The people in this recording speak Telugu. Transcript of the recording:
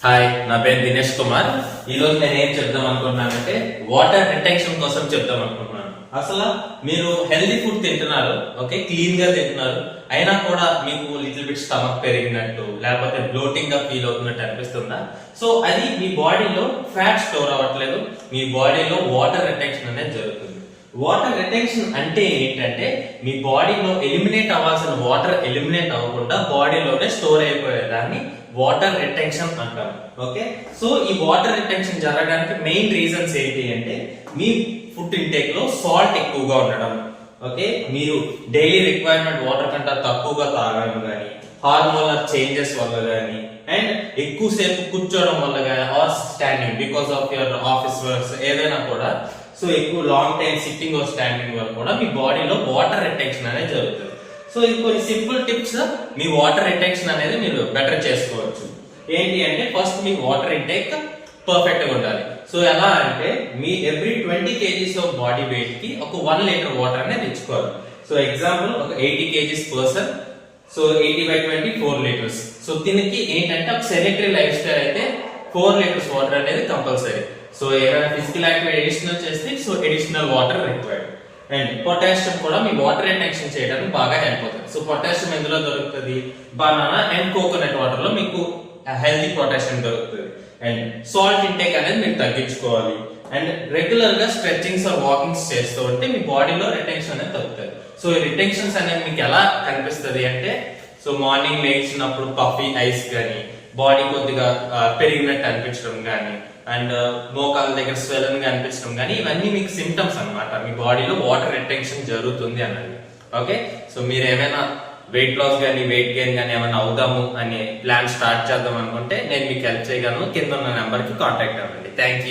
హాయ్, నా పేరు దినేష్ కుమార్. ఈ రోజు నేను ఏం చెప్దాం అనుకుంటున్నానంటే వాటర్ రిటెన్షన్ కోసం చెప్దాం అనుకుంటున్నాను. అసలు మీరు హెల్దీ ఫుడ్ తింటున్నారు, ఓకే, క్లీన్ గా తింటున్నారు, అయినా కూడా మీకు లిటిల్ బిట్ స్టమక్ పెరిగినట్టు లేకపోతే బ్లోటింగ్ గా ఫీల్ అవుతున్నట్టు అనిపిస్తుందా? సో అది మీ బాడీలో ఫ్యాట్ స్టోర్ అవ్వట్లేదు, మీ బాడీలో వాటర్ రిటెన్షన్ అనేది జరుగుతుంది. వాటర్ రిటెన్షన్ అంటే ఏంటంటే మీ బాడీలో ఎలిమినేట్ అవ్వాల్సిన వాటర్ ఎలిమినేట్ అవ్వకుండా బాడీలోనే స్టోర్ అయిపోయేదాన్ని వాటర్ రిటెన్షన్ అంటారు. ఓకే, సో ఈ వాటర్ రిటెన్షన్ జరగడానికి మెయిన్ రీజన్స్ ఏంటి అంటే మీ ఫుడ్ ఇంటేక్ లో సాల్ట్ ఎక్కువగా ఉండడం, ఓకే, మీరు డైలీ రిక్వైర్మెంట్ వాటర్ కంటే తక్కువగా తాగడం కానీ, హార్మోనల్ చేంజెస్ వల్ల కానీ, అండ్ ఎక్కువసేపు కూర్చోవడం వల్ల కానీ, or standing because of your office works ఏదైనా కూడా, సో ఎక్కువ long time sitting or standing వల్ల కూడా మీ బాడీలో వాటర్ రిటెన్షన్ అనేది జరుగుతుంది. సో ఇది కొన్ని సింపుల్ టిప్స్ మీ వాటర్ రిటెన్షన్ అనేది మీరు బెటర్ చేసుకోవచ్చు. ఏంటి అంటే ఫస్ట్ మీ వాటర్ ఇంటేక్ పర్ఫెక్ట్ గా ఉండాలి. సో ఎలా అంటే మీ every 20 kgs of body weight కి ఒక 1 లీటర్ వాటర్ అనేది తెచ్చుకోవాలి. సో ఎగ్జాంపుల్ ఒక 80 kgs person, so 80/20 4 litres. So దీనికి ఏంటంటే ఒక సెడెంటరీ లైఫ్ స్టైల్ అయితే 4 లీటర్స్ వాటర్ అనేది కంపల్సరీ. సో ఏమైనా ఫిజికల్ యాక్టివిటీ అడిషనల్ చేస్తే so additional water required. And potassium కూడా మీ వాటర్ రిటెన్షన్ చేయడానికి బాగా హెల్ప్ అవుతుంది. సో పొటాషియం ఎందులో దొరుకుతుంది? బనానా అండ్ కోకోనట్ వాటర్ లో మీకు హెల్తీ పొటాషియం దొరుకుతుంది. అండ్ సాల్ట్ ఇంటేక్ అనేది మీరు తగ్గించుకోవాలి. అండ్ రెగ్యులర్ గా స్ట్రెచింగ్స్ ఆర్ వాకింగ్స్ చేస్తూ ఉంటే మీ బాడీలో రిటెన్షన్ అనేది తగ్గుతుంది. సో ఈ రిటెన్షన్స్ అనేది మీకు ఎలా కనిపిస్తుంది అంటే, సో మార్నింగ్ లేచినప్పుడు పఫీ ఐస్ కానీ, బాడీ కొద్దిగా పెరిగినట్టు అనిపించడం కానీ, అండ్ మోకాల దగ్గర స్వెలన్ గా అనిపించడం కానీ, ఇవన్నీ మీకు సిమ్టమ్స్ అన్నమాట మీ బాడీలో వాటర్ రిటెన్షన్ జరుగుతుంది అన్నది. ఓకే, సో మీరు ఏమైనా వెయిట్ లాస్ కానీ వెయిట్ గెయిన్ కానీ ఏమైనా అవుదాము అనే ప్లాన్ స్టార్ట్ చేద్దాం అనుకుంటే నేను మీకు హెల్ప్ చేయగలను. కింద ఉన్న నెంబర్ కి కాంటాక్ట్ అవ్వండి. Thank you.